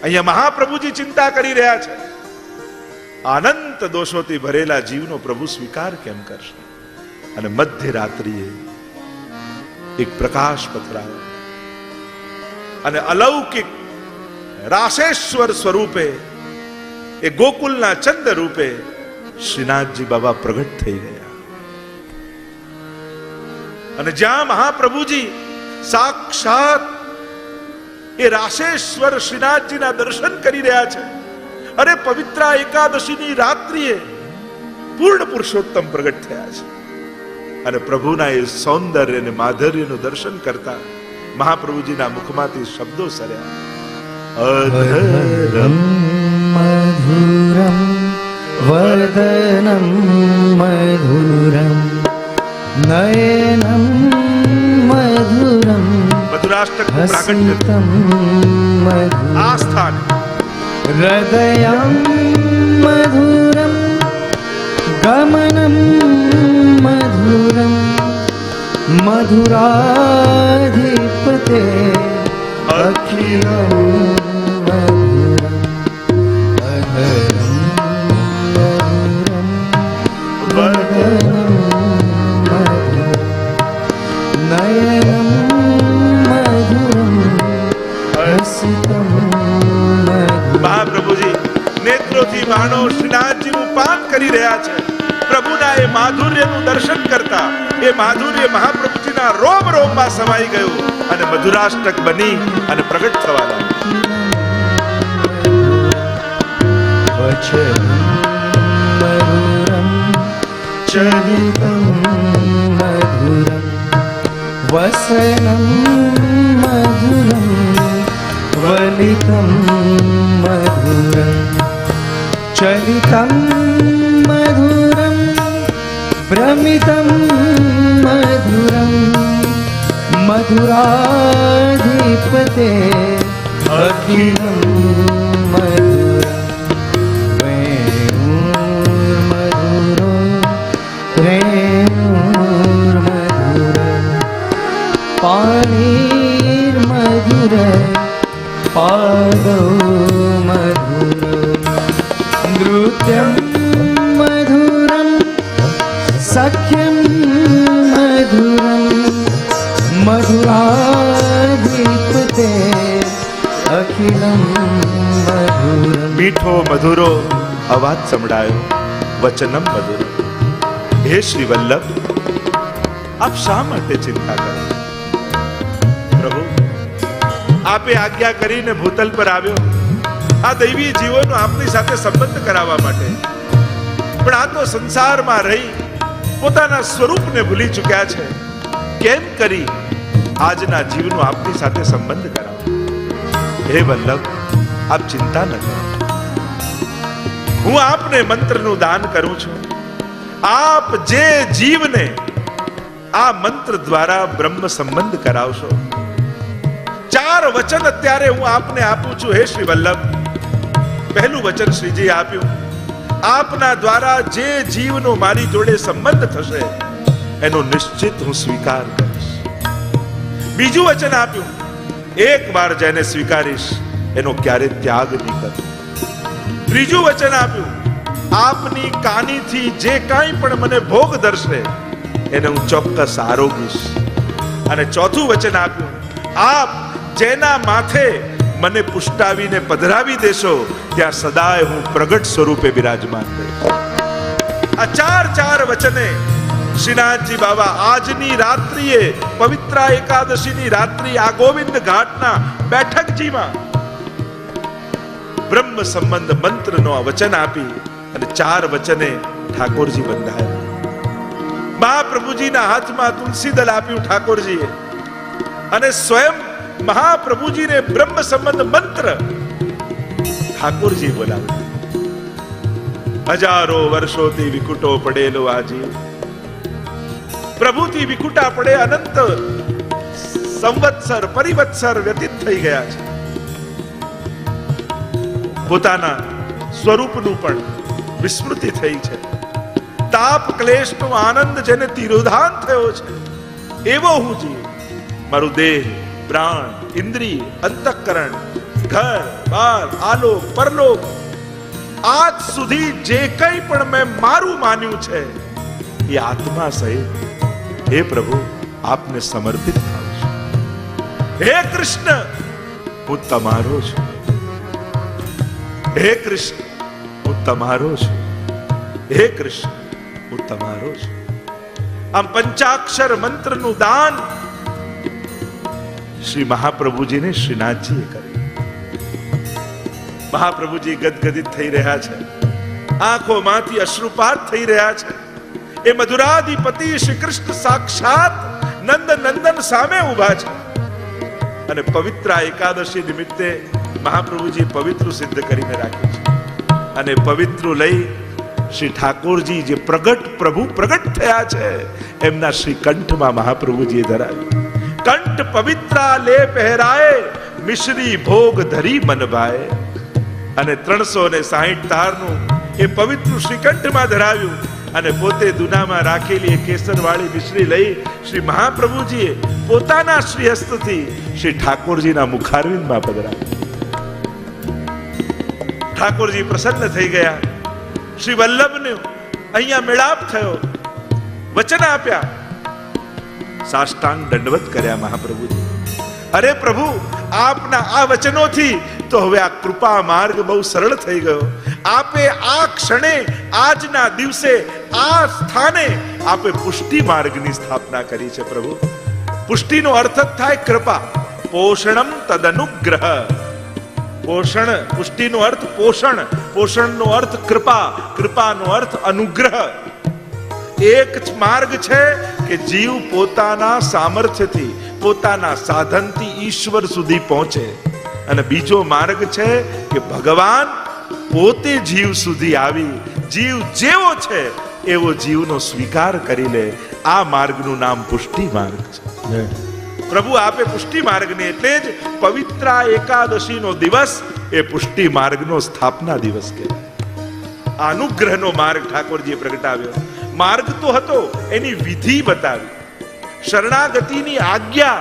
અહીંયા મહાપ્રભુજી ચિંતા કરી રહ્યા છે, અનંત દોષોથી ભરેલા જીવનો પ્રભુ સ્વીકાર કેમ કરશે? અને મધ્યરાત્રિએ એક પ્રકાશ પથરાયો અને અલૌકિક રાસેશ્વર સ્વરૂપે એ ગોકુલના ચંદ રૂપે શ્રીનાથજી બાબા પ્રગટ થઈ ગયા. અને જ્યાં મહાપ્રભુજી સાક્ષાત એ રાસેશ્વર શ્રીનાથજીના દર્શન કરી રહ્યા છે, અરે પવિત્ર એકાદશીની રાત્રિએ પૂર્ણ પુરુષોત્તમ પ્રગટ થયા છે. અને પ્રભુના એ સૌંદર્ય અને માધુર્યનું દર્શન કરતા મહાપ્રભુજીના મુખમાંથી શબ્દો સર્યા, અધરમ મધુરમ વદનમ મધુરમ નયનમ મધુરમ મધુરાષ્ટકનું પ્રાગટ્ય હસિતમ મધુરમ આ સ્થાન, હૃદયમ મધુરમ ગમનમ મધુરમ મધુરાધિપતે અખિલમ મધુરમ અધરમ મધુરમ વદનમ મધુરમ નયનમ મધુરમ હસિતમ મધુરમ. મહાપ્રભુજી નેત્રોથી બાણો શ્રીનાથજીનું પાન કરી રહ્યા છે. પ્રભુના એ માધુર્યનું દર્શન કરતા એ માધુર્ય મહાપ્રભુજીના રોમ રોમમાં સમાઈ ગયું અને મધુરાષ્ટક બની અને પ્રગટ થવા લાગ્યું. વચનમ મધુરમ ચરિતમ મધુરમ વસનમ મધુરમ વલિતમ મધુરમ ચલિતમ મધુરમ ભ્રમિતમ મધુરમ મધુરાધિપતે અખિલમ મધુરમ વેણુર્મધુરો રેણુર્મધુર પાણીર્મધુર પાદો મધુર નૃત્યમ મધુરમ સખ્યમ મધુરમ મધુરાધિપતે અખિલમ મધુરમ. મીઠો મધુરો અવાજ સંભળાયો, વચનમ મધુર. હે શ્રી વલ્લભ, આપ શા માટે ચિંતા કરો? પ્રભુ, આપે આજ્ઞા કરીને ભૂતલ પર આવ્યો આ દૈવી જીવોનો આપની સાથે સંબંધ કરાવવા માટે, પણ આ તો સંસારમાં રહી પોતાના સ્વરૂપને ભૂલી ચૂક્યા છે. કેમ કરી આજના જીવનો આપની સાથે સંબંધ કરાવો? હે વલ્લભ, આપ ચિંતા ન કરો. હું આપને મંત્રનું દાન કરું છું. આપ જે જીવને આ મંત્ર દ્વારા બ્રહ્મ સંબંધ કરાવશો, 4 વચન અત્યારે હું આપને આપું છું. હે શ્રી વલ્લભ, પહેલું વચન શ્રીજી આપ્યું, આપના દ્વારા જે જીવનો મારી જોડે સંબંધ થશે એનો નિશ્ચિત હું સ્વીકાર કરીશ. બીજું વચન આપ્યું, એક વાર જેને સ્વીકારીશ એનો ક્યારે ત્યાગ નહીં કરું. ત્રીજું વચન આપ્યું, આપની કાનીથી જે કાંઈ પણ મને ભોગ ધરશે એને હું ચોક્કસ આરોગીશ. અને ચોથું વચન આપ્યું, આપ જેના માથે મને પુષ્ટાવીને પધરાવી દેશો ત્યાં સદાય હું પ્રગટ સ્વરૂપે બિરાજમાન રહીશ. આ 4 વચને શ્રીનાથજી બાબા આજની રાત્રિએ પવિત્ર એકાદશીની રાત્રિ આ ગોવિંદ ઘાટના બેઠકજીમાં બ્રહ્મ સંબંધ મંત્રનો આ વચન આપી અને 4 વચને ઠાકોરજી બંધાયા. મહાપ્રભુજીના હાથમાં તુલસી દળ આપ્યું ઠાકોરજીએ અને સ્વયં મહાપ્રભુજીને બ્રહ્મ સંબંધ મંત્ર ઠાકોરજી બોલાવ્યો. હજારો વર્ષોથી વિકુટો પડેલો આજે પ્રભુથી વિકુટા પડે અનંત સંવત્સર પરિવત્સર વ્યતીત થઈ ગયા છે. પોતાના સ્વરૂપનું પણ વિસ્મૃતિ થઈ છે. તાપ ક્લેશનો આનંદ જેને તિરોધાન થયો છે એવો હું જીવ, મારું દેહ પ્રાણ ઇન્દ્રિય અંતઃકરણ ઘર બાર આલોક પરલોક આજ સુધી જે કંઈ પણ મેં મારું માન્યું છે એ આત્મા સહિત હે પ્રભુ આપને સમર્પિત થાઉં છું. હે કૃષ્ણ હું તમારો છું. હે કૃષ્ણ હું તમારો છું. હે કૃષ્ણ હું તમારો છું. આમ પંચાક્ષર મંત્રનું દાન શ્રી મહાપ્રભુજીને શ્રીનાથજીએ કર્યું. મહાપ્રભુજી ગદગદિત થઈ રહ્યા છે, આંખોમાંથી અશ્રુપાત થઈ રહ્યા છે. એ મધુરાધિપતિ શ્રી કૃષ્ણ સાક્ષાત નંદ નંદન સામે ઉભા છે અને પવિત્ર એકાદશી નિમિત્તે મહાપ્રભુજી પવિત્ર સિદ્ધ કરીને રાખ્યું છે. અને પવિત્ર લઈ શ્રી ઠાકોરજી જે પ્રભુ પ્રગટ થયા છે એમના શ્રી કંઠમાં મહાપ્રભુજીએ ધરાવ્યું. કંઠ પવિત્રા લે પહેરાય મિશ્રી ભોગ ધરી મન ભાય. અને 360 તારનું એ પવિત્ર શ્રીકંઠમાં ધરાવ્યું અને પોતે દુનામાં રાખેલી એ કેસરવાળી મિશ્રી લઈ શ્રી મહાપ્રભુજીએ પોતાના શ્રી હસ્તથી શ્રી ઠાકોરજીના મુખારવિંદમાં પધરાવ્યું. ઠાકોરજી પ્રસન્ન થઈ ગયા. શ્રી વલ્લભને અહીંયા મેળાપ થયો, વચન આપ્યા, સાષ્ટાંગ દંડવત કર્યા મહાપ્રભુજી. અરે પ્રભુ, આપના આ વચનોથી તો હવે આ કૃપા માર્ગ બહુ સરળ થઈ ગયો. આપે આ ક્ષણે આજના દિવસે આ સ્થાને આપે પુષ્ટિ માર્ગની સ્થાપના કરી છે પ્રભુ. પુષ્ટિનો અર્થ જ થાય કૃપા. પોષણમ તદનુગ્રહ. પોષણ, પુષ્ટિનો અર્થ પોષણ, પોષણનો અર્થ કૃપા, કૃપાનો અર્થ અનુગ્રહ. એક જ માર્ગ છે કે જીવ પોતાના સામર્થ્યથી, પોતાના સાધનથી ઈશ્વર સુધી પહોંચે. અને બીજો માર્ગ છે કે ભગવાન પોતે જીવ સુધી આવી જીવ જેવો છે એવો જીવનો સ્વીકાર કરી લે. આ માર્ગનું નામ પુષ્ટિ માર્ગ છે. પ્રભુ આપે પુષ્ટિ માર્ગને એટલે જ પવિત્ર એકાદશીનો દિવસ એ પુષ્ટિ માર્ગનો સ્થાપના દિવસ કહેવાય. આ અનુગ્રહનો માર્ગ ઠાકોરજીએ પ્રગટાવ્યો. માર્ગ તો હતો, એની વિધિ બતાવી. શરણાગતિની આજ્ઞા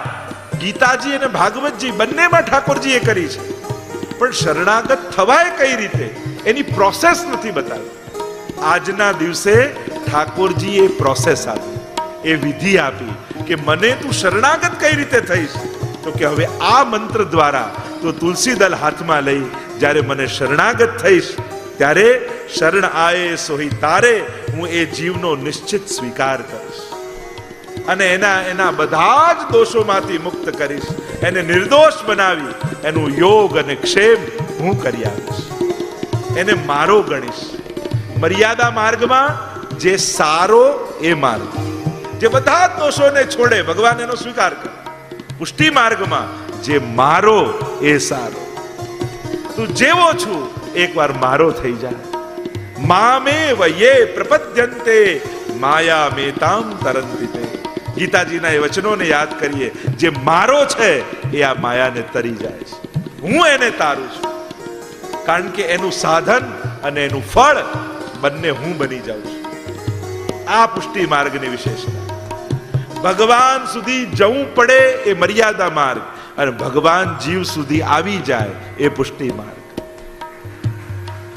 ગીતાજી અને ભાગવતજી બંનેમાં ઠાકોરજીએ કરી છે. પણ શરણાગત થવાય કઈ રીતે એની પ્રોસેસ નથી બતાવી. આજના દિવસે ઠાકોરજીએ પ્રોસેસ આપી, એ વિધિ આપી કે મને તું શરણાગત કઈ રીતે થઈશ. તો કે હવે આ મંત્ર દ્વારા તો તુલસી દલ હાથમાં લઈ જ્યારે મને શરણાગત થઈશ ત્યારે શરણ આયે સોહી તારે હું એ જીવનો નિશ્ચિત સ્વીકાર કરીશ અને એના બધા જ દોષોમાંથી મુક્ત કરીશ. એને નિર્દોષ બનાવી એનું યોગ અને ક્ષેમ હું કરી આવીશ. એને મારો ગણીશ. મર્યાદા માર્ગમાં જે સારો એ માર્ગ, જે બધા દોષોને છોડે ભગવાન એનો સ્વીકાર કરે. પુષ્ટિ માર્ગમાં જે મારો એ સારો. તું જેવો છું એકવાર મારો થઈ જાય. મામે વયે પ્રપદ્યંતે માયા મેતામ તરંતિ તે. ગીતાજીના એ વચનોને યાદ કરીએ. જે મારો છે એ આ માયાને તરી જાય છે. હું એને તારું છું. કારણ કે એનું સાધન અને એનું ફળ બંને હું બની જાઉં છું. આ પુષ્ટિ માર્ગની વિશેષતા. ભગવાન સુધી જવું પડે એ મર્યાદા માર્ગ અને ભગવાન જીવ સુધી આવી જાય એ પુષ્ટિ માર્ગ.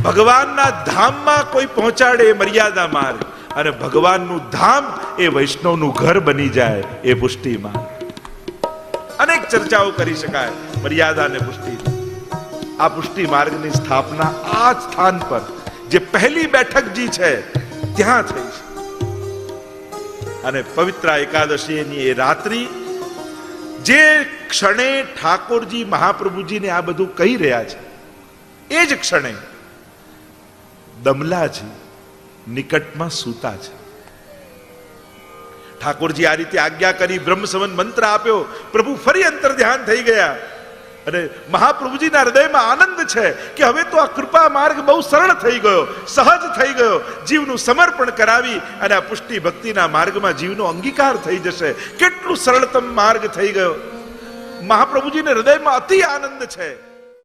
ભગવાનના ધામમાં કોઈ પહોંચાડે એ મર્યાદા માર્ગ અને ભગવાનનું ધામ એ વૈષ્ણવનું ઘર બની જાય એ પુષ્ટિ માર્ગ. અનેક ચર્ચાઓ કરી શકાય મર્યાદા અને પુષ્ટિ. આ પુષ્ટિ માર્ગની સ્થાપના આ સ્થાન પર જે પહેલી બેઠકજી છે ત્યાં થઈ છે. અને પવિત્ર એકાદશીની એ રાત્રિ જે ક્ષણે ઠાકોરજી મહાપ્રભુજીને આ બધું કહી રહ્યા છે એ જ ક્ષણે દમલાજી નિકટમાં સૂતા છે. ઠાકોરજી આ રીતે આજ્ઞા કરી, બ્રહ્મ સંવત મંત્ર આપ્યો. પ્રભુ ફરી અંતર ધ્યાન થઈ ગયા અને મહાપ્રભુજીના હૃદયમાં આનંદ છે કે હવે તો આ કૃપા માર્ગ બહુ સરળ થઈ ગયો, સહજ થઈ ગયો. જીવનું સમર્પણ કરાવી અને આ પુષ્ટિ ભક્તિના માર્ગમાં જીવનો અંગીકાર થઈ જશે. કેટલું સરળતમ માર્ગ થઈ ગયો. મહાપ્રભુજીને હૃદયમાં અતિ આનંદ છે.